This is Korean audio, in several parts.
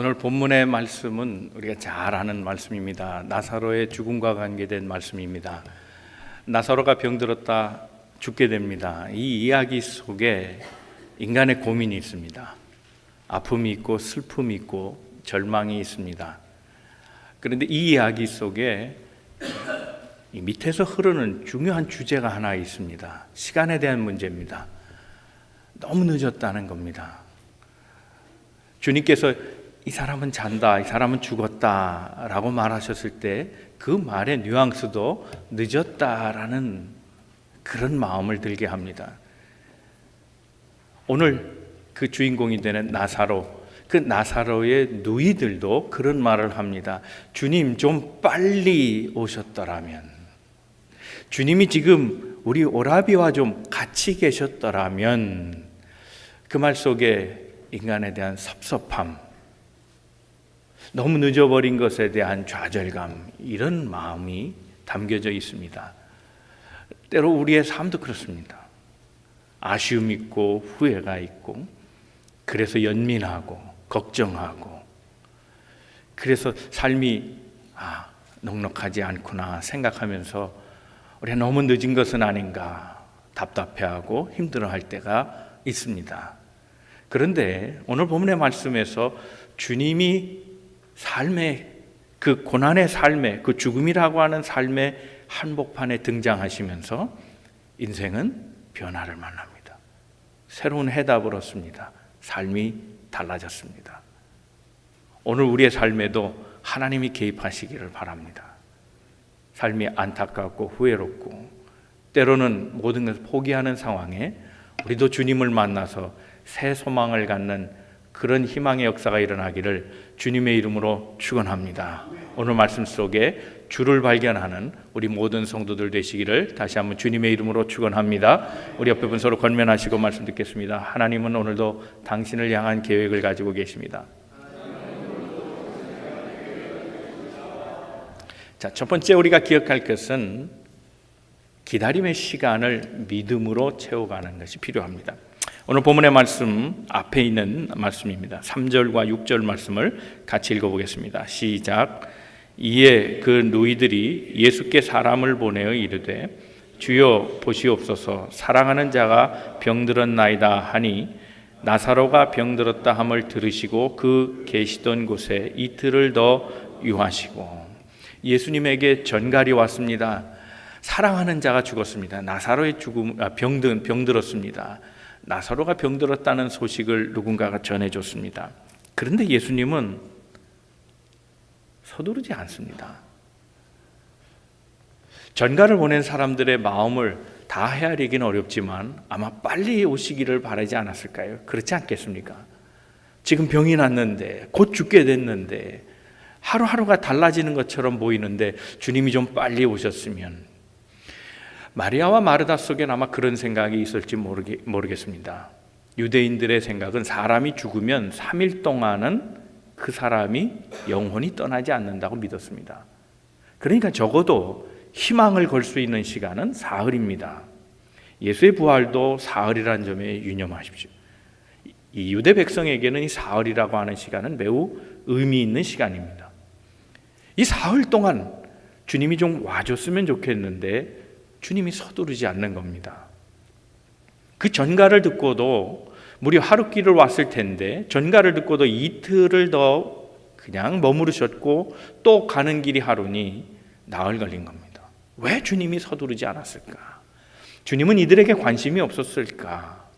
오늘 본문의 말씀은 우리가 잘 아는 말씀입니다. 나사로의 죽음과 관계된 말씀입니다. 나사로가 병들었다 죽게 됩니다. 이 이야기 속에 인간의 고민이 있습니다. 아픔이 있고 슬픔이 있고 절망이 있습니다. 그런데 이 이야기 속에 이 밑에서 흐르는 중요한 주제가 하나 있습니다. 시간에 대한 문제입니다. 너무 늦었다는 겁니다. 주님께서 이 사람은 잔다, 이 사람은 죽었다 라고 말하셨을 때 그 말의 뉘앙스도 늦었다라는 그런 마음을 들게 합니다. 오늘 그 주인공이 되는 나사로, 그 나사로의 누이들도 그런 말을 합니다. 주님 좀 빨리 오셨더라면, 주님이 지금 우리 오라비와 좀 같이 계셨더라면. 그 말 속에 인간에 대한 섭섭함, 너무 늦어버린 것에 대한 좌절감, 이런 마음이 담겨져 있습니다. 때로 우리의 삶도 그렇습니다. 아쉬움 있고 후회가 있고, 그래서 연민하고 걱정하고, 그래서 삶이 넉넉하지 않구나 생각하면서 우리가 너무 늦은 것은 아닌가 답답해하고 힘들어할 때가 있습니다. 그런데 오늘 본문의 말씀에서 주님이 삶의 그 고난의 삶의 그 죽음이라고 하는 삶의 한복판에 등장하시면서 인생은 변화를 만납니다. 새로운 해답을 얻습니다. 삶이 달라졌습니다. 오늘 우리의 삶에도 하나님이 개입하시기를 바랍니다. 삶이 안타깝고 후회롭고 때로는 모든 것을 포기하는 상황에 우리도 주님을 만나서 새 소망을 갖는 그런 희망의 역사가 일어나기를 주님의 이름으로 축원합니다. 오늘 말씀 속에 주를 발견하는 우리 모든 성도들 되시기를 다시 한번 주님의 이름으로 축원합니다. 우리 옆에 분 서로 권면하시고 말씀 듣겠습니다. 하나님은 오늘도 당신을 향한 계획을 가지고 계십니다. 자, 첫 번째 우리가 기억할 것은 기다림의 시간을 믿음으로 채워가는 것이 필요합니다. 오늘 본문의 말씀 앞에 있는 말씀입니다. 3절과 6절 말씀을 같이 읽어보겠습니다. 시작. 이에 그 누이들이 예수께 사람을 보내어 이르되 주여 보시옵소서, 사랑하는 자가 병들었나이다 하니 나사로가 병들었다 함을 들으시고 그 계시던 곳에 이틀을 더 유하시고. 예수님에게 전갈이 왔습니다. 사랑하는 자가 죽었습니다. 나사로의 병들었습니다. 나사로가 병들었다는 소식을 누군가가 전해줬습니다. 그런데 예수님은 서두르지 않습니다. 전갈을 보낸 사람들의 마음을 다 헤아리기는 어렵지만 아마 빨리 오시기를 바라지 않았을까요? 그렇지 않겠습니까? 지금 병이 났는데, 곧 죽게 됐는데, 하루하루가 달라지는 것처럼 보이는데 주님이 좀 빨리 오셨으면. 마리아와 마르다 속엔 아마 그런 생각이 있을지 모르겠습니다. 유대인들의 생각은 사람이 죽으면 3일 동안은 그 사람이 영혼이 떠나지 않는다고 믿었습니다. 그러니까 적어도 희망을 걸 수 있는 시간은 사흘입니다. 예수의 부활도 사흘이라는 점에 유념하십시오. 이 유대 백성에게는 이 사흘이라고 하는 시간은 매우 의미 있는 시간입니다. 이 사흘 동안 주님이 좀 와줬으면 좋겠는데 주님이 서두르지 않는 겁니다. 그 전갈을 듣고도 무려 하루길을 왔을 텐데 전갈을 듣고도 이틀을 더 그냥 머무르셨고 또 가는 길이 하루니 나흘 걸린 겁니다. 왜 주님이 서두르지 않았을까? 주님은 이들에게 관심이 없었을까?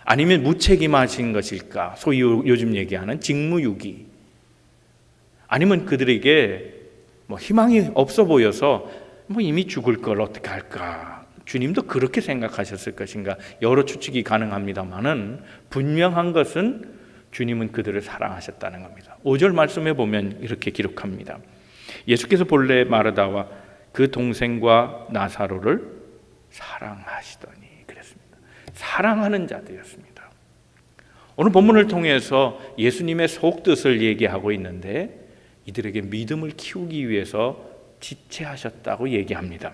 아니면 무책임하신 것일까? 소위 요즘 얘기하는 직무유기. 아니면 그들에게 희망이 없어 보여서 이미 죽을 걸 어떻게 할까? 주님도 그렇게 생각하셨을 것인가? 여러 추측이 가능합니다만은 분명한 것은 주님은 그들을 사랑하셨다는 겁니다. 5절 말씀에 보면 이렇게 기록합니다. 예수께서 본래 마르다와 그 동생과 나사로를 사랑하시더니 그랬습니다. 사랑하는 자들이었습니다. 오늘 본문을 통해서 예수님의 속뜻을 얘기하고 있는데 이들에게 믿음을 키우기 위해서 지체하셨다고 얘기합니다.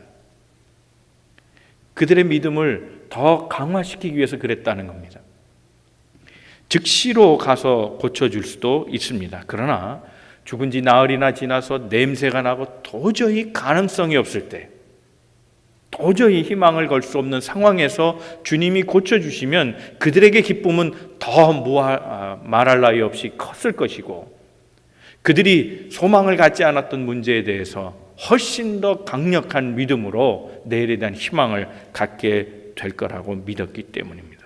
그들의 믿음을 더 강화시키기 위해서 그랬다는 겁니다. 즉시로 가서 고쳐줄 수도 있습니다. 그러나 죽은 지 나흘이나 지나서 냄새가 나고 도저히 가능성이 없을 때, 도저히 희망을 걸 수 없는 상황에서 주님이 고쳐주시면 그들에게 기쁨은 더 말할 나위 없이 컸을 것이고, 그들이 소망을 갖지 않았던 문제에 대해서 훨씬 더 강력한 믿음으로 내일에 대한 희망을 갖게 될 거라고 믿었기 때문입니다.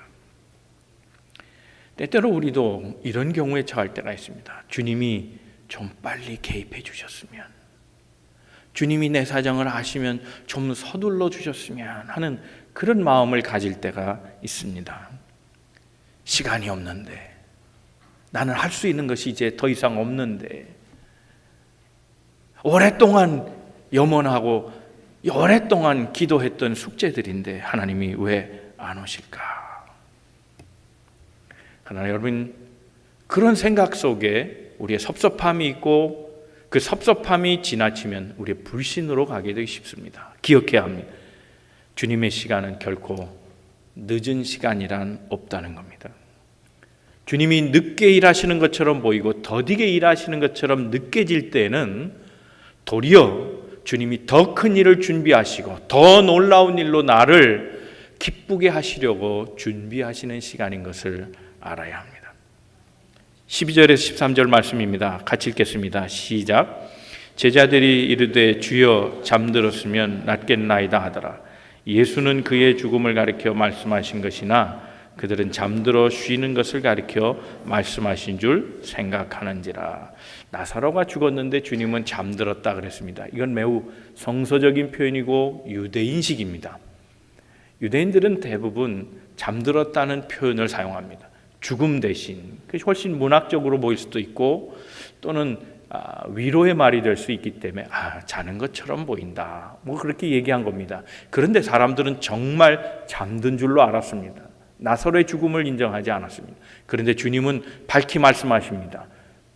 때때로 우리도 이런 경우에 처할 때가 있습니다. 주님이 좀 빨리 개입해 주셨으면, 주님이 내 사정을 아시면 좀 서둘러 주셨으면 하는 그런 마음을 가질 때가 있습니다. 시간이 없는데, 나는 할 수 있는 것이 이제 더 이상 없는데, 오랫동안 염원하고 오랫동안 기도했던 숙제들인데 하나님이 왜 안 오실까? 그러나 여러분, 그런 생각 속에 우리의 섭섭함이 있고 그 섭섭함이 지나치면 우리의 불신으로 가게 되기 쉽습니다. 기억해야 합니다. 주님의 시간은 결코 늦은 시간이란 없다는 겁니다. 주님이 늦게 일하시는 것처럼 보이고 더디게 일하시는 것처럼 느껴질 때는 도리어 주님이 더 큰 일을 준비하시고 더 놀라운 일로 나를 기쁘게 하시려고 준비하시는 시간인 것을 알아야 합니다. 12절에서 13절 말씀입니다. 같이 읽겠습니다. 시작. 제자들이 이르되 주여 잠들었으면 낫겠나이다 하더라. 예수는 그의 죽음을 가리켜 말씀하신 것이나 그들은 잠들어 쉬는 것을 가리켜 말씀하신 줄 생각하는지라. 나사로가 죽었는데 주님은 잠들었다 그랬습니다. 이건 매우 성서적인 표현이고 유대인식입니다. 유대인들은 대부분 잠들었다는 표현을 사용합니다. 죽음 대신, 그것이 훨씬 문학적으로 보일 수도 있고 또는 위로의 말이 될 수 있기 때문에 자는 것처럼 보인다, 뭐 그렇게 얘기한 겁니다. 그런데 사람들은 정말 잠든 줄로 알았습니다. 나사로의 죽음을 인정하지 않았습니다. 그런데 주님은 밝히 말씀하십니다.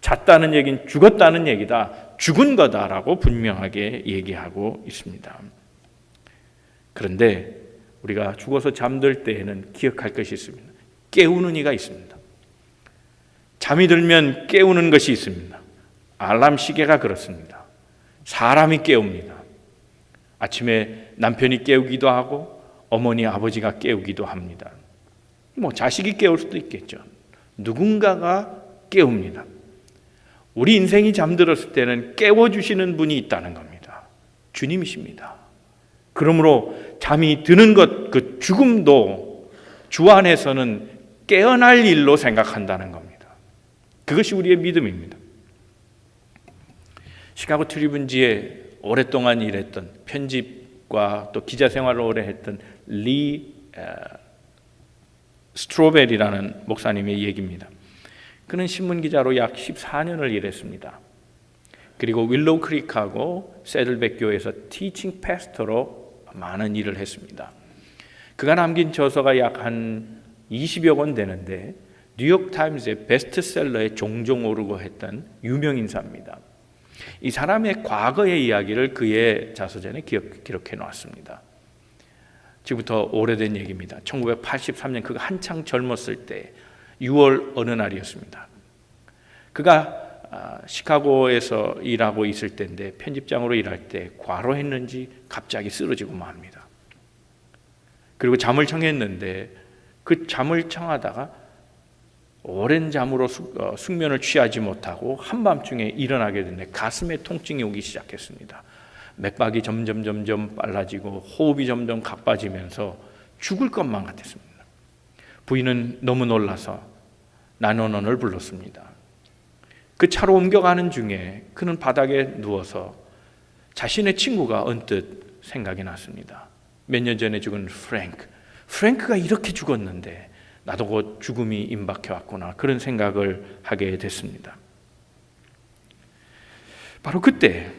잤다는 얘기는 죽었다는 얘기다, 죽은 거다라고 분명하게 얘기하고 있습니다. 그런데 우리가 죽어서 잠들 때에는 기억할 것이 있습니다. 깨우는 이가 있습니다. 잠이 들면 깨우는 것이 있습니다. 알람 시계가 그렇습니다. 사람이 깨웁니다. 아침에 남편이 깨우기도 하고 어머니 아버지가 깨우기도 합니다. 뭐 자식이 깨울 수도 있겠죠. 누군가가 깨웁니다. 우리 인생이 잠들었을 때는 깨워주시는 분이 있다는 겁니다. 주님이십니다. 그러므로 잠이 드는 것, 그 죽음도 주 안에서는 깨어날 일로 생각한다는 겁니다. 그것이 우리의 믿음입니다. 시카고 트리뷴지에 오랫동안 일했던, 편집과 또 기자 생활을 오래 했던 리 스트로벨이라는 목사님의 얘기입니다. 그는 신문기자로 약 14년을 일했습니다. 그리고 윌로우 크릭하고 세들백 교회에서 티칭 패스터로 많은 일을 했습니다. 그가 남긴 저서가 약 한 20여 권 되는데 뉴욕타임즈의 베스트셀러에 종종 오르고 했던 유명 인사입니다. 이 사람의 과거의 이야기를 그의 자서전에 기록해 놓았습니다. 지금부터 오래된 얘기입니다. 1983년 그가 한창 젊었을 때 6월 어느 날이었습니다. 그가 시카고에서 일하고 있을 때인데 편집장으로 일할 때 과로했는지 갑자기 쓰러지고 맙니다. 그리고 잠을 청했는데 그 잠을 청하다가 오랜 잠으로 숙면을 취하지 못하고 한밤중에 일어나게 됐는데 가슴에 통증이 오기 시작했습니다. 맥박이 점점 빨라지고 호흡이 점점 가빠지면서 죽을 것만 같았습니다. 부인은 너무 놀라서 911을 불렀습니다. 그 차로 옮겨가는 중에 그는 바닥에 누워서 자신의 친구가 언뜻 생각이 났습니다. 몇 년 전에 죽은 프랭크가 이렇게 죽었는데 나도 곧 죽음이 임박해 왔구나, 그런 생각을 하게 됐습니다. 바로 그때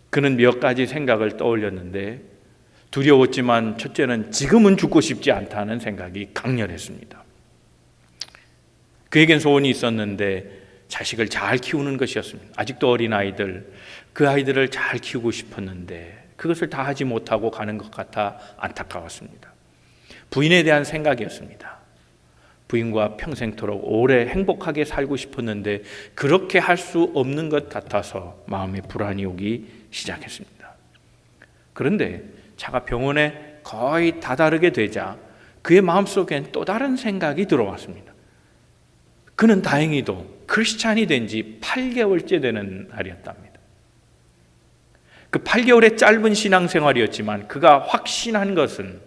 그는 몇 가지 생각을 떠올렸는데 두려웠지만 첫째는 지금은 죽고 싶지 않다는 생각이 강렬했습니다. 그에겐 소원이 있었는데 자식을 잘 키우는 것이었습니다. 아직도 어린 아이들, 그 아이들을 잘 키우고 싶었는데 그것을 다 하지 못하고 가는 것 같아 안타까웠습니다. 부인에 대한 생각이었습니다. 부인과 평생토록 오래 행복하게 살고 싶었는데 그렇게 할 수 없는 것 같아서 마음에 불안이 오기 시작했습니다. 그런데 차가 병원에 거의 다다르게 되자 그의 마음속엔 또 다른 생각이 들어왔습니다. 그는 다행히도 크리스찬이 된 지 8개월째 되는 날이었답니다. 그 8개월의 짧은 신앙생활이었지만 그가 확신한 것은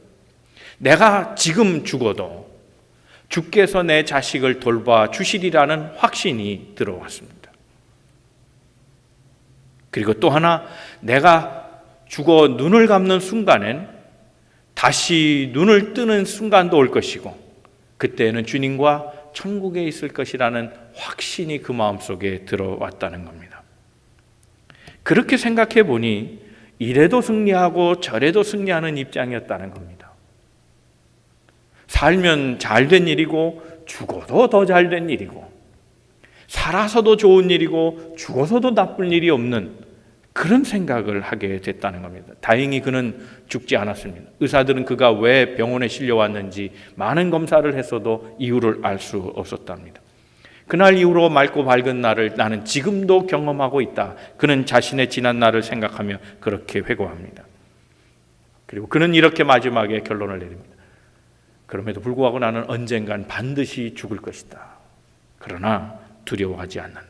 내가 지금 죽어도 주께서 내 자식을 돌봐 주시리라는 확신이 들어왔습니다. 그리고 또 하나, 내가 죽어 눈을 감는 순간엔 다시 눈을 뜨는 순간도 올 것이고 그때는 주님과 천국에 있을 것이라는 확신이 그 마음속에 들어왔다는 겁니다. 그렇게 생각해 보니 이래도 승리하고 저래도 승리하는 입장이었다는 겁니다. 살면 잘된 일이고 죽어도 더 잘된 일이고 살아서도 좋은 일이고 죽어서도 나쁜 일이 없는 그런 생각을 하게 됐다는 겁니다. 다행히 그는 죽지 않았습니다. 의사들은 그가 왜 병원에 실려왔는지 많은 검사를 했어도 이유를 알 수 없었답니다. 그날 이후로 맑고 밝은 날을 나는 지금도 경험하고 있다. 그는 자신의 지난 날을 생각하며 그렇게 회고합니다. 그리고 그는 이렇게 마지막에 결론을 내립니다. 그럼에도 불구하고 나는 언젠간 반드시 죽을 것이다. 그러나 두려워하지 않는다.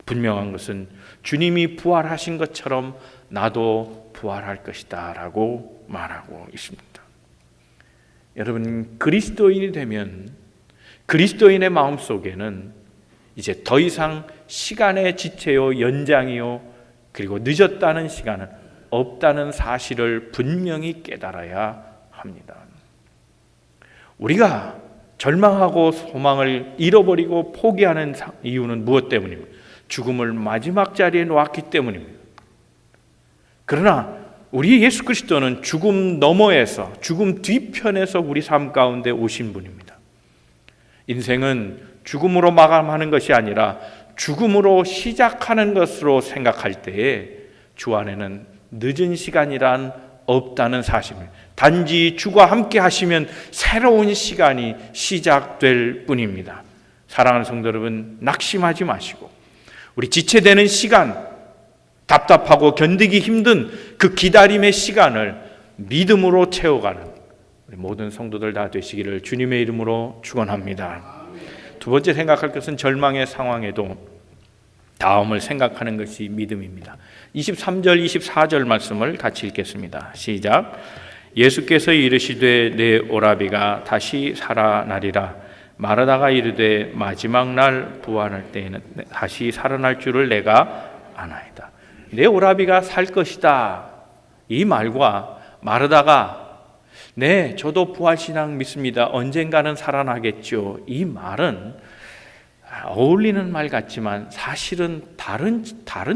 분명한 것은 주님이 부활하신 것처럼 나도 부활할 것이다 라고 말하고 있습니다. 여러분, 그리스도인이 되면 그리스도인의 마음속에는 이제 더 이상 시간의 지체요 연장이요 그리고 늦었다는 시간은 없다는 사실을 분명히 깨달아야 합니다. 우리가 절망하고 소망을 잃어버리고 포기하는 이유는 무엇 때문입니까? 죽음을 마지막 자리에 놓았기 때문입니다. 그러나 우리 예수 그리스도는 죽음 너머에서, 죽음 뒤편에서 우리 삶 가운데 오신 분입니다. 인생은 죽음으로 마감하는 것이 아니라 죽음으로 시작하는 것으로 생각할 때에 주 안에는 늦은 시간이란 없다는 사실입니다. 단지 주와 함께 하시면 새로운 시간이 시작될 뿐입니다. 사랑하는 성도 여러분, 낙심하지 마시고 우리 지체되는 시간, 답답하고 견디기 힘든 그 기다림의 시간을 믿음으로 채워가는 우리 모든 성도들 다 되시기를 주님의 이름으로 축원합니다. 두 번째 생각할 것은 절망의 상황에도 다음을 생각하는 것이 믿음입니다. 23절, 24절 말씀을 같이 읽겠습니다. 시작. 예수께서 이르시되 내 오라비가 다시 살아나리라. 마르다가 이르되 마지막 날 부활할 때에는 다시 살아날 줄을 내가 아나이다. 내 오라비가 살 것이다. 이 말과 마르다가 네, 저도 부활신앙 믿습니다. 언젠가는 살아나겠죠. 이 말은 어울리는 말 같지만 사실은 다른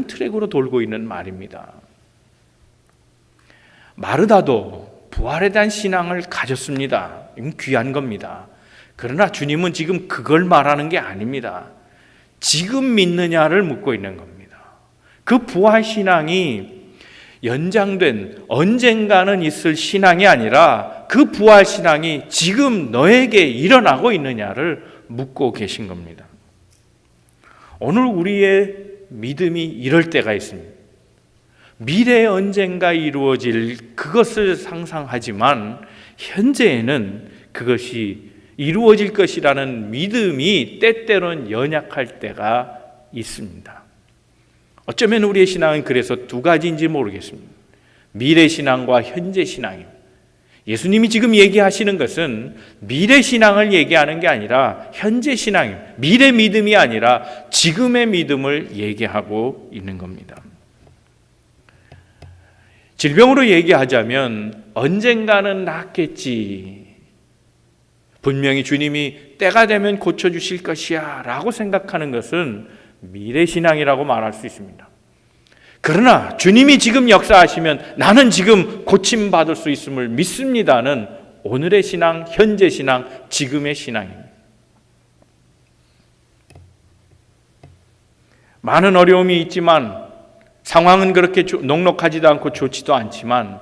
트랙으로 돌고 있는 말입니다. 마르다도 부활에 대한 신앙을 가졌습니다. 이건 귀한 겁니다. 그러나 주님은 지금 그걸 말하는 게 아닙니다. 지금 믿느냐를 묻고 있는 겁니다. 그 부활신앙이 연장된 언젠가는 있을 신앙이 아니라 그 부활신앙이 지금 너에게 일어나고 있느냐를 묻고 계신 겁니다. 오늘 우리의 믿음이 이럴 때가 있습니다. 미래에 언젠가 이루어질 그것을 상상하지만 현재에는 그것이 이루어질 것이라는 믿음이 때때로는 연약할 때가 있습니다. 어쩌면 우리의 신앙은 그래서 두 가지인지 모르겠습니다. 미래 신앙과 현재 신앙입니다. 예수님이 지금 얘기하시는 것은 미래 신앙을 얘기하는 게 아니라 현재 신앙입니다. 미래 믿음이 아니라 지금의 믿음을 얘기하고 있는 겁니다. 질병으로 얘기하자면 언젠가는 낫겠지. 분명히 주님이 때가 되면 고쳐주실 것이야 라고 생각하는 것은 미래신앙이라고 말할 수 있습니다. 그러나 주님이 지금 역사하시면 나는 지금 고침받을 수 있음을 믿습니다는 오늘의 신앙, 현재 신앙, 지금의 신앙입니다. 많은 어려움이 있지만 상황은 그렇게 녹록하지도 않고 좋지도 않지만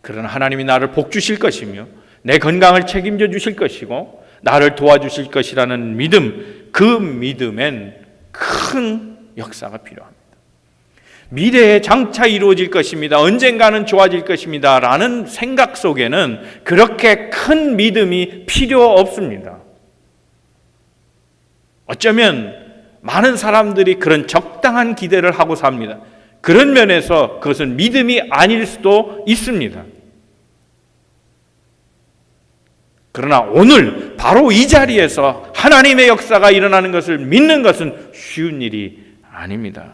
그러나 하나님이 나를 복 주실 것이며 내 건강을 책임져 주실 것이고 나를 도와주실 것이라는 믿음, 그 믿음엔 큰 역사가 필요합니다. 미래에 장차 이루어질 것입니다. 언젠가는 좋아질 것입니다. 라는 생각 속에는 그렇게 큰 믿음이 필요 없습니다. 어쩌면 많은 사람들이 그런 적당한 기대를 하고 삽니다. 그런 면에서 그것은 믿음이 아닐 수도 있습니다. 그러나 오늘 바로 이 자리에서 하나님의 역사가 일어나는 것을 믿는 것은 쉬운 일이 아닙니다.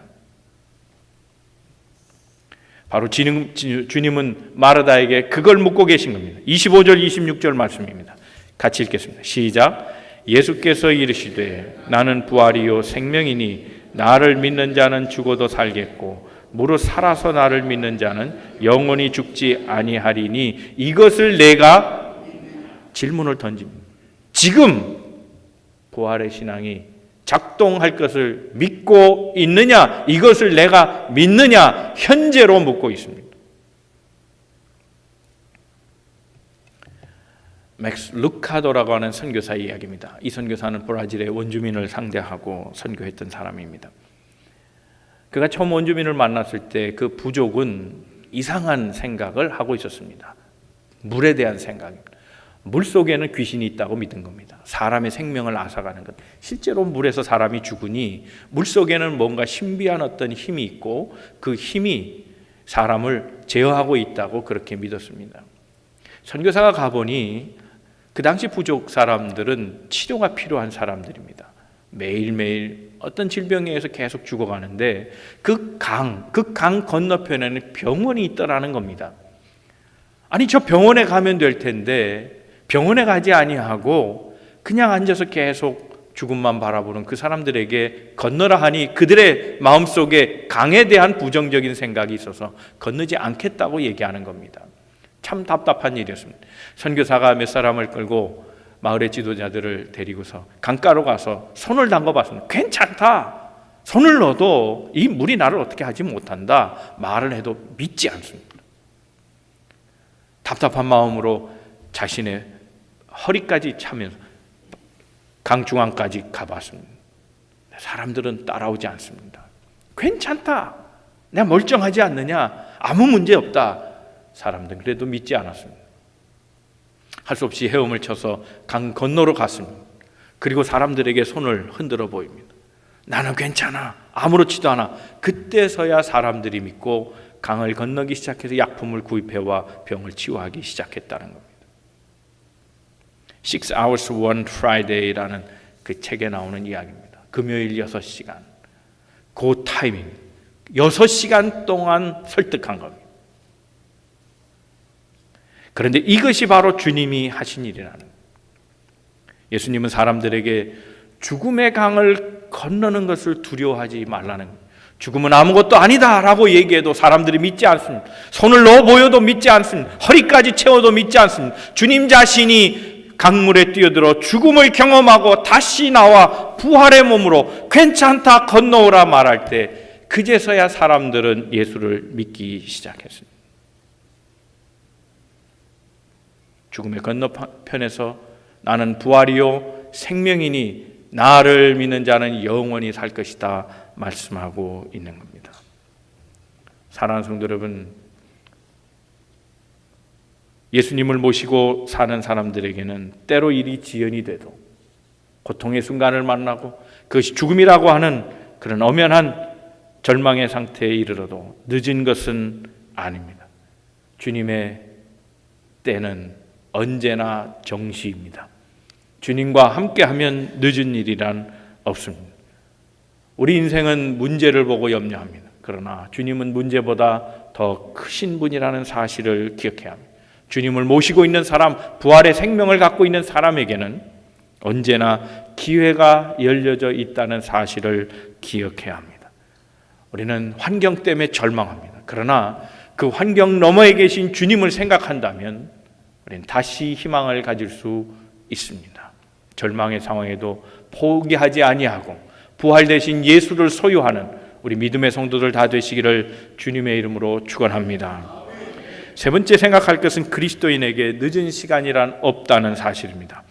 바로 주님은 마르다에게 그걸 묻고 계신 겁니다. 25절 26절 말씀입니다. 같이 읽겠습니다. 시작. 예수께서 이르시되 나는 부활이요 생명이니 나를 믿는 자는 죽어도 살겠고 무릇 살아서 나를 믿는 자는 영원히 죽지 아니하리니 이것을 내가 질문을 던집니다. 지금 부활의 신앙이 작동할 것을 믿고 있느냐, 이것을 내가 믿느냐, 현재로 묻고 있습니다. 맥스 루카도라고 하는 선교사의 이야기입니다. 이 선교사는 브라질의 원주민을 상대하고 선교했던 사람입니다. 그가 처음 원주민을 만났을 때 그 부족은 이상한 생각을 하고 있었습니다. 물에 대한 생각입니다. 물 속에는 귀신이 있다고 믿은 겁니다. 사람의 생명을 앗아가는 것. 실제로 물에서 사람이 죽으니 물 속에는 뭔가 신비한 어떤 힘이 있고 그 힘이 사람을 제어하고 있다고 그렇게 믿었습니다. 선교사가 가보니 그 당시 부족 사람들은 치료가 필요한 사람들입니다. 매일매일 어떤 질병에 의해서 계속 죽어가는데 그 강 건너편에는 병원이 있더라는 겁니다. 아니 저 병원에 가면 될 텐데 병원에 가지 아니하고 그냥 앉아서 계속 죽음만 바라보는 그 사람들에게 건너라 하니 그들의 마음속에 강에 대한 부정적인 생각이 있어서 건너지 않겠다고 얘기하는 겁니다. 참 답답한 일이었습니다. 선교사가 몇 사람을 끌고 마을의 지도자들을 데리고서 강가로 가서 손을 담궈봤습니다. 괜찮다. 손을 넣어도 이 물이 나를 어떻게 하지 못한다. 말을 해도 믿지 않습니다. 답답한 마음으로 자신의 허리까지 차면서 강 중앙까지 가봤습니다. 사람들은 따라오지 않습니다. 괜찮다. 내가 멀쩡하지 않느냐. 아무 문제 없다. 사람들은 그래도 믿지 않았습니다. 할 수 없이 헤엄을 쳐서 강 건너로 갔습니다. 그리고 사람들에게 손을 흔들어 보입니다. 나는 괜찮아. 아무렇지도 않아. 그때서야 사람들이 믿고 강을 건너기 시작해서 약품을 구입해와 병을 치유하기 시작했다는 겁니다. 6 hours one Friday라는 그 책에 나오는 이야기입니다. 금요일 6시간. 그 타이밍. 6시간 동안 설득한 겁니다. 그런데 이것이 바로 주님이 하신 일이라는 거예요. 예수님은 사람들에게 죽음의 강을 건너는 것을 두려워하지 말라는 거예요. 죽음은 아무것도 아니다라고 얘기해도 사람들이 믿지 않습니다. 손을 넣어 보여도 믿지 않습니다. 허리까지 채워도 믿지 않습니다. 주님 자신이 강물에 뛰어들어 죽음을 경험하고 다시 나와 부활의 몸으로 괜찮다 건너오라 말할 때 그제서야 사람들은 예수를 믿기 시작했습니다. 죽음의 건너편에서 나는 부활이요 생명이니 나를 믿는 자는 영원히 살 것이다 말씀하고 있는 겁니다. 사랑하는 성도 여러분, 예수님을 모시고 사는 사람들에게는 때로 일이 지연이 돼도 고통의 순간을 만나고 그것이 죽음이라고 하는 그런 엄연한 절망의 상태에 이르러도 늦은 것은 아닙니다. 주님의 때는 언제나 정시입니다. 주님과 함께하면 늦은 일이란 없습니다. 우리 인생은 문제를 보고 염려합니다. 그러나 주님은 문제보다 더 크신 분이라는 사실을 기억해야 합니다. 주님을 모시고 있는 사람, 부활의 생명을 갖고 있는 사람에게는 언제나 기회가 열려져 있다는 사실을 기억해야 합니다. 우리는 환경 때문에 절망합니다. 그러나 그 환경 너머에 계신 주님을 생각한다면 우리는 다시 희망을 가질 수 있습니다. 절망의 상황에도 포기하지 아니하고 부활 대신 예수를 소유하는 우리 믿음의 성도들 다 되시기를 주님의 이름으로 축원합니다. 세 번째 생각할 것은 그리스도인에게 늦은 시간이란 없다는 사실입니다.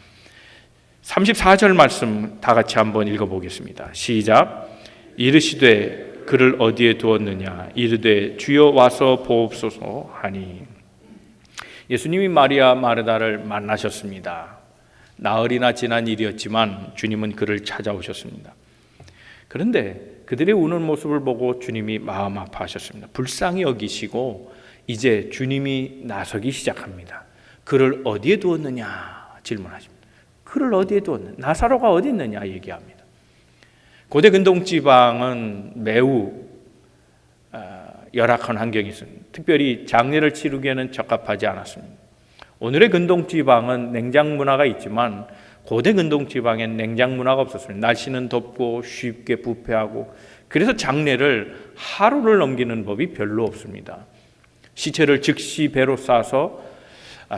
34절 말씀 다 같이 한번 읽어보겠습니다. 시작. 이르시되 그를 어디에 두었느냐 이르되 주여 와서 보옵소서 하니. 예수님이 마리아 마르다를 만나셨습니다. 나흘이나 지난 일이었지만 주님은 그를 찾아오셨습니다. 그런데 그들의 우는 모습을 보고 주님이 마음 아파하셨습니다. 불쌍히 여기시고 이제 주님이 나서기 시작합니다. 그를 어디에 두었느냐 질문하십니다. 그를 어디에 두었느냐, 나사로가 어디 있느냐 얘기합니다. 고대 근동지방은 매우 열악한 환경이 있습니다. 특별히 장례를 치르기에는 적합하지 않았습니다. 오늘의 근동지방은 냉장 문화가 있지만 고대 근동지방엔 냉장 문화가 없었습니다. 날씨는 덥고 쉽게 부패하고, 그래서 장례를 하루를 넘기는 법이 별로 없습니다. 시체를 즉시 배로 싸서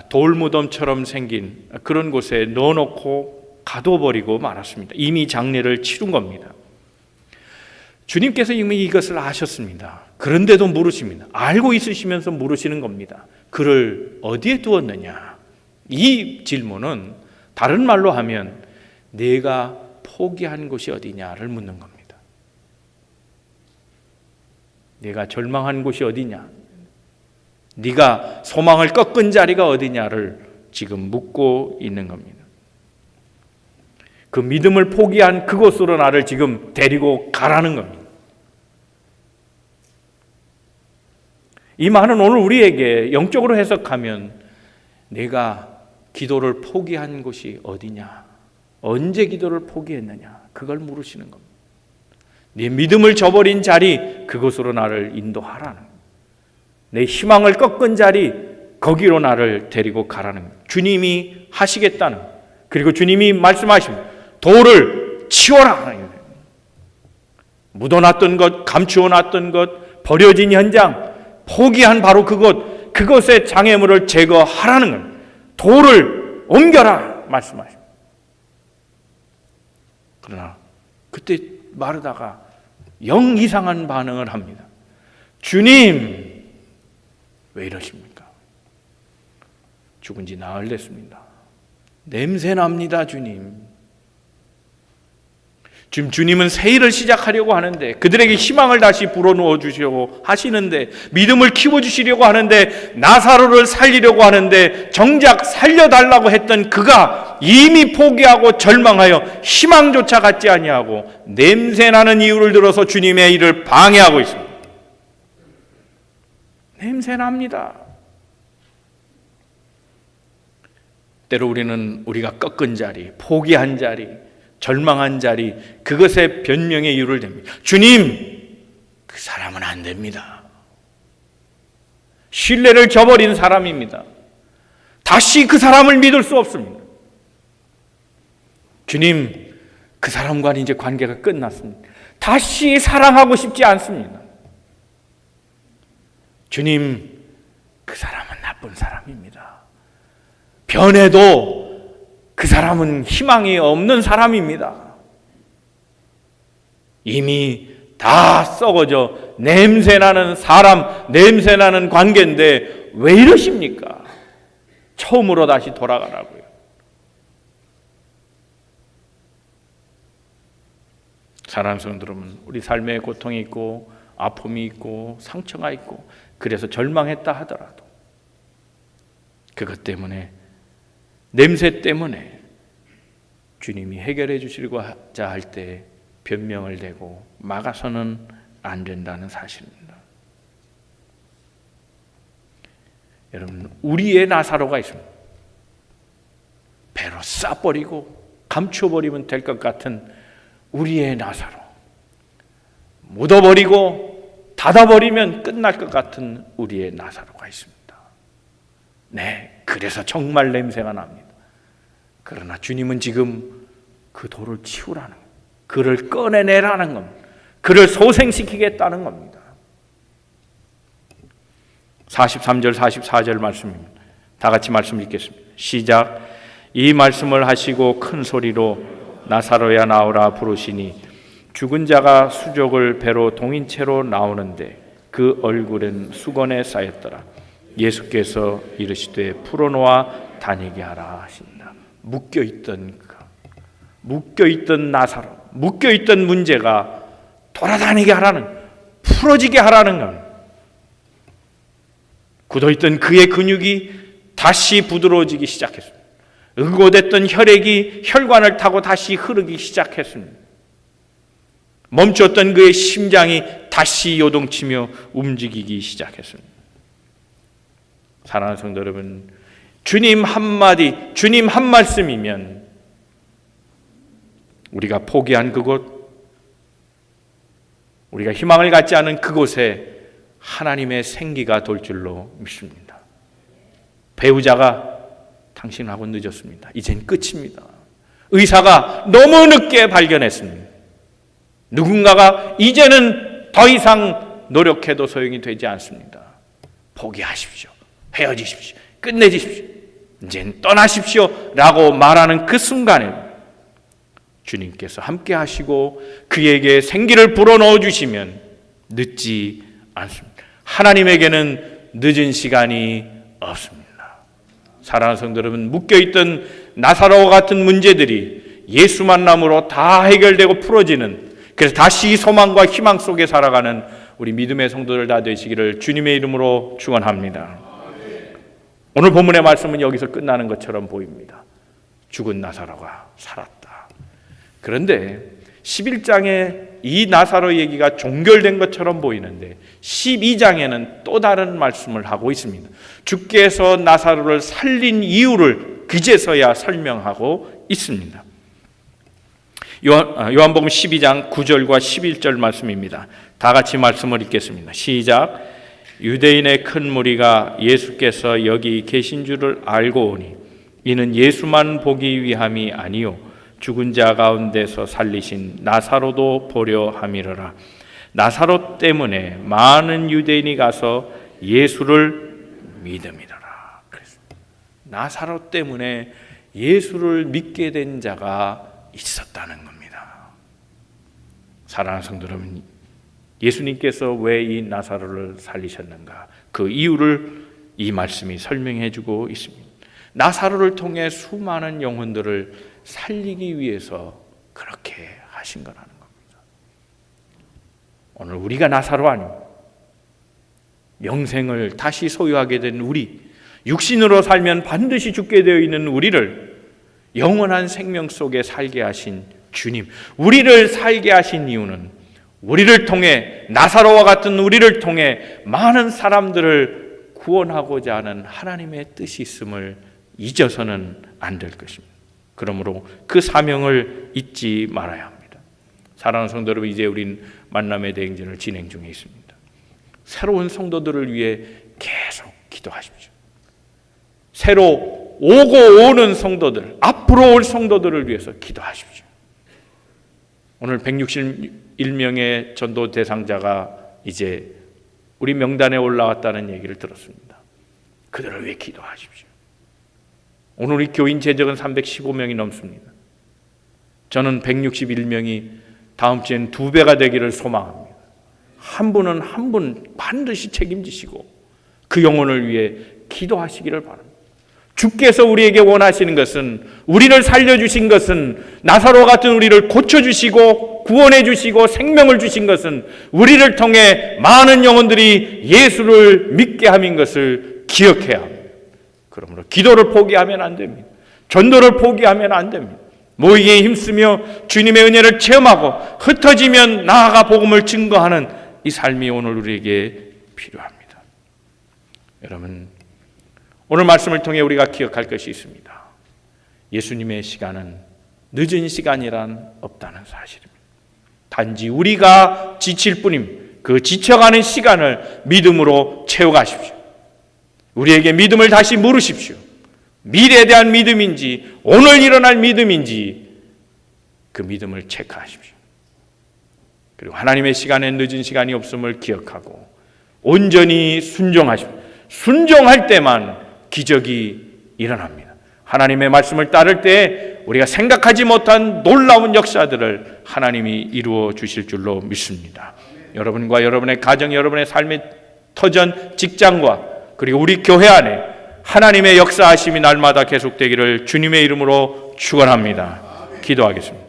돌무덤처럼 생긴 그런 곳에 넣어놓고 가둬버리고 말았습니다. 이미 장례를 치른 겁니다. 주님께서 이미 이것을 아셨습니다. 그런데도 물으십니다. 알고 있으시면서 물으시는 겁니다. 그를 어디에 두었느냐? 이 질문은 다른 말로 하면 내가 포기한 곳이 어디냐를 묻는 겁니다. 내가 절망한 곳이 어디냐? 네가 소망을 꺾은 자리가 어디냐를 지금 묻고 있는 겁니다. 그 믿음을 포기한 그곳으로 나를 지금 데리고 가라는 겁니다. 이 말은 오늘 우리에게 영적으로 해석하면 내가 기도를 포기한 곳이 어디냐, 언제 기도를 포기했느냐, 그걸 물으시는 겁니다. 네 믿음을 저버린 자리, 그곳으로 나를 인도하라는 겁니다. 내 희망을 꺾은 자리, 거기로 나를 데리고 가라는 겁니다. 주님이 하시겠다는, 그리고 주님이 말씀하십니다. 돌을 치워라. 묻어놨던 것, 감추어놨던 것, 버려진 현장, 포기한 바로 그것의 장애물을 제거하라는 겁니다. 돌을 옮겨라 말씀하십니다. 그러나 그때 마르다가 영 이상한 반응을 합니다. 주님, 왜 이러십니까? 죽은 지 나흘 됐습니다. 냄새 납니다, 주님. 지금 주님은 새 일을 시작하려고 하는데, 그들에게 희망을 다시 불어넣어 주시려고 하시는데, 믿음을 키워주시려고 하는데, 나사로를 살리려고 하는데, 정작 살려달라고 했던 그가 이미 포기하고 절망하여 희망조차 갖지 아니하고 냄새나는 이유를 들어서 주님의 일을 방해하고 있습니다. 냄새납니다. 때로 우리는 우리가 꺾은 자리, 포기한 자리, 절망한 자리, 그것에 변명의 이유를 댑니다. 주님, 그 사람은 안 됩니다. 신뢰를 저버린 사람입니다. 다시 그 사람을 믿을 수 없습니다. 주님, 그 사람과는 이제 관계가 끝났습니다. 다시 사랑하고 싶지 않습니다. 주님, 그 사람은 나쁜 사람입니다. 변해도 그 사람은 희망이 없는 사람입니다. 이미 다 썩어져 냄새나는 사람, 냄새나는 관계인데 왜 이러십니까? 처음으로 다시 돌아가라고요. 사랑하는 성도 여러분, 우리 삶에 고통이 있고 아픔이 있고 상처가 있고 그래서 절망했다 하더라도 그것 때문에, 냄새 때문에 주님이 해결해 주시려고 하자 할 때 변명을 대고 막아서는 안 된다는 사실입니다. 여러분, 우리의 나사로가 있습니다. 배로 싸버리고 감춰버리면 될 것 같은 우리의 나사로, 묻어버리고 닫아버리면 끝날 것 같은 우리의 나사로가 있습니다. 네, 그래서 정말 냄새가 납니다. 그러나 주님은 지금 그 돌을 치우라는 겁니다. 그를 꺼내내라는 겁니다. 그를 소생시키겠다는 겁니다. 43절 44절 말씀입니다. 다 같이 말씀 읽겠습니다. 시작. 이 말씀을 하시고 큰 소리로 나사로야 나오라 부르시니 죽은 자가 수족을 배로 동인채로 나오는데 그 얼굴은 수건에 쌓였더라. 예수께서 이르시되 풀어놓아 다니게 하라 하신다. 묶여있던 그가 묶여있던 나사로, 묶여있던 문제가 돌아다니게 하라는, 풀어지게 하라는 것. 굳어있던 그의 근육이 다시 부드러워지기 시작했습니다. 응고됐던 혈액이 혈관을 타고 다시 흐르기 시작했습니다. 멈췄던 그의 심장이 다시 요동치며 움직이기 시작했습니다. 사랑하는 성도 여러분, 주님 한마디, 주님 한 말씀이면 우리가 포기한 그곳, 우리가 희망을 갖지 않은 그곳에 하나님의 생기가 돌 줄로 믿습니다. 배우자가 당신하고 늦었습니다. 이젠 끝입니다. 의사가 너무 늦게 발견했습니다. 누군가가 이제는 더 이상 노력해도 소용이 되지 않습니다. 포기하십시오. 헤어지십시오. 끝내주십시오. 이젠 떠나십시오. 라고 말하는 그 순간에 주님께서 함께 하시고 그에게 생기를 불어넣어 주시면 늦지 않습니다. 하나님에게는 늦은 시간이 없습니다. 사랑하는 성도 여러분, 묶여있던 나사로와 같은 문제들이 예수 만남으로 다 해결되고 풀어지는, 그래서 다시 소망과 희망 속에 살아가는 우리 믿음의 성도들 다 되시기를 주님의 이름으로 축원합니다. 오늘 본문의 말씀은 여기서 끝나는 것처럼 보입니다. 죽은 나사로가 살았다. 그런데 11장에 이 나사로 얘기가 종결된 것처럼 보이는데 12장에는 또 다른 말씀을 하고 있습니다. 주께서 나사로를 살린 이유를 그제서야 설명하고 있습니다. 요한복음 12장 9절과 11절 말씀입니다. 다 같이 말씀을 읽겠습니다. 시작. 유대인의 큰 무리가 예수께서 여기 계신 줄을 알고 오니 이는 예수만 보기 위함이 아니요 죽은 자 가운데서 살리신 나사로도 보려 함이로라. 나사로 때문에 많은 유대인이 가서 예수를 믿음이로라. 그랬습니다. 나사로 때문에 예수를 믿게 된 자가 있었다는 겁니다. 사랑하는 성도 여러분, 예수님께서 왜 이 나사로를 살리셨는가? 그 이유를 이 말씀이 설명해 주고 있습니다. 나사로를 통해 수많은 영혼들을 살리기 위해서 그렇게 하신 거라는 겁니다. 오늘 우리가 나사로 아닙니다. 영생을 다시 소유하게 된 우리, 육신으로 살면 반드시 죽게 되어 있는 우리를 영원한 생명 속에 살게 하신 주님, 우리를 살게 하신 이유는 우리를 통해, 나사로와 같은 우리를 통해 많은 사람들을 구원하고자 하는 하나님의 뜻이 있음을 잊어서는 안 될 것입니다. 그러므로 그 사명을 잊지 말아야 합니다. 사랑하는 성도 여러분, 이제 우린 만남의 대행진을 진행 중에 있습니다. 새로운 성도들을 위해 계속 기도하십시오. 새로 오고 오는 성도들, 앞으로 올 성도들을 위해서 기도하십시오. 오늘 161명의 전도 대상자가 이제 우리 명단에 올라왔다는 얘기를 들었습니다. 그들을 위해 기도하십시오. 오늘 우리 교인 제적은 315명이 넘습니다. 저는 161명이 다음 주엔 2배가 되기를 소망합니다. 한 분은 한 분 반드시 책임지시고 그 영혼을 위해 기도하시기를 바랍니다. 주께서 우리에게 원하시는 것은, 우리를 살려주신 것은, 나사로 같은 우리를 고쳐주시고 구원해 주시고 생명을 주신 것은 우리를 통해 많은 영혼들이 예수를 믿게 함인 것을 기억해야 합니다. 그러므로 기도를 포기하면 안 됩니다. 전도를 포기하면 안 됩니다. 모이기에 힘쓰며 주님의 은혜를 체험하고 흩어지면 나아가 복음을 증거하는 이 삶이 오늘 우리에게 필요합니다. 여러분, 오늘 말씀을 통해 우리가 기억할 것이 있습니다. 예수님의 시간은 늦은 시간이란 없다는 사실입니다. 단지 우리가 지칠 뿐입니다. 그 지쳐가는 시간을 믿음으로 채워가십시오. 우리에게 믿음을 다시 물으십시오. 미래에 대한 믿음인지 오늘 일어날 믿음인지 그 믿음을 체크하십시오. 그리고 하나님의 시간에 늦은 시간이 없음을 기억하고 온전히 순종하십시오. 순종할 때만 기적이 일어납니다. 하나님의 말씀을 따를 때 우리가 생각하지 못한 놀라운 역사들을 하나님이 이루어 주실 줄로 믿습니다. 여러분과 여러분의 가정, 여러분의 삶의 터전, 직장과 그리고 우리 교회 안에 하나님의 역사하심이 날마다 계속되기를 주님의 이름으로 축원합니다. 기도하겠습니다.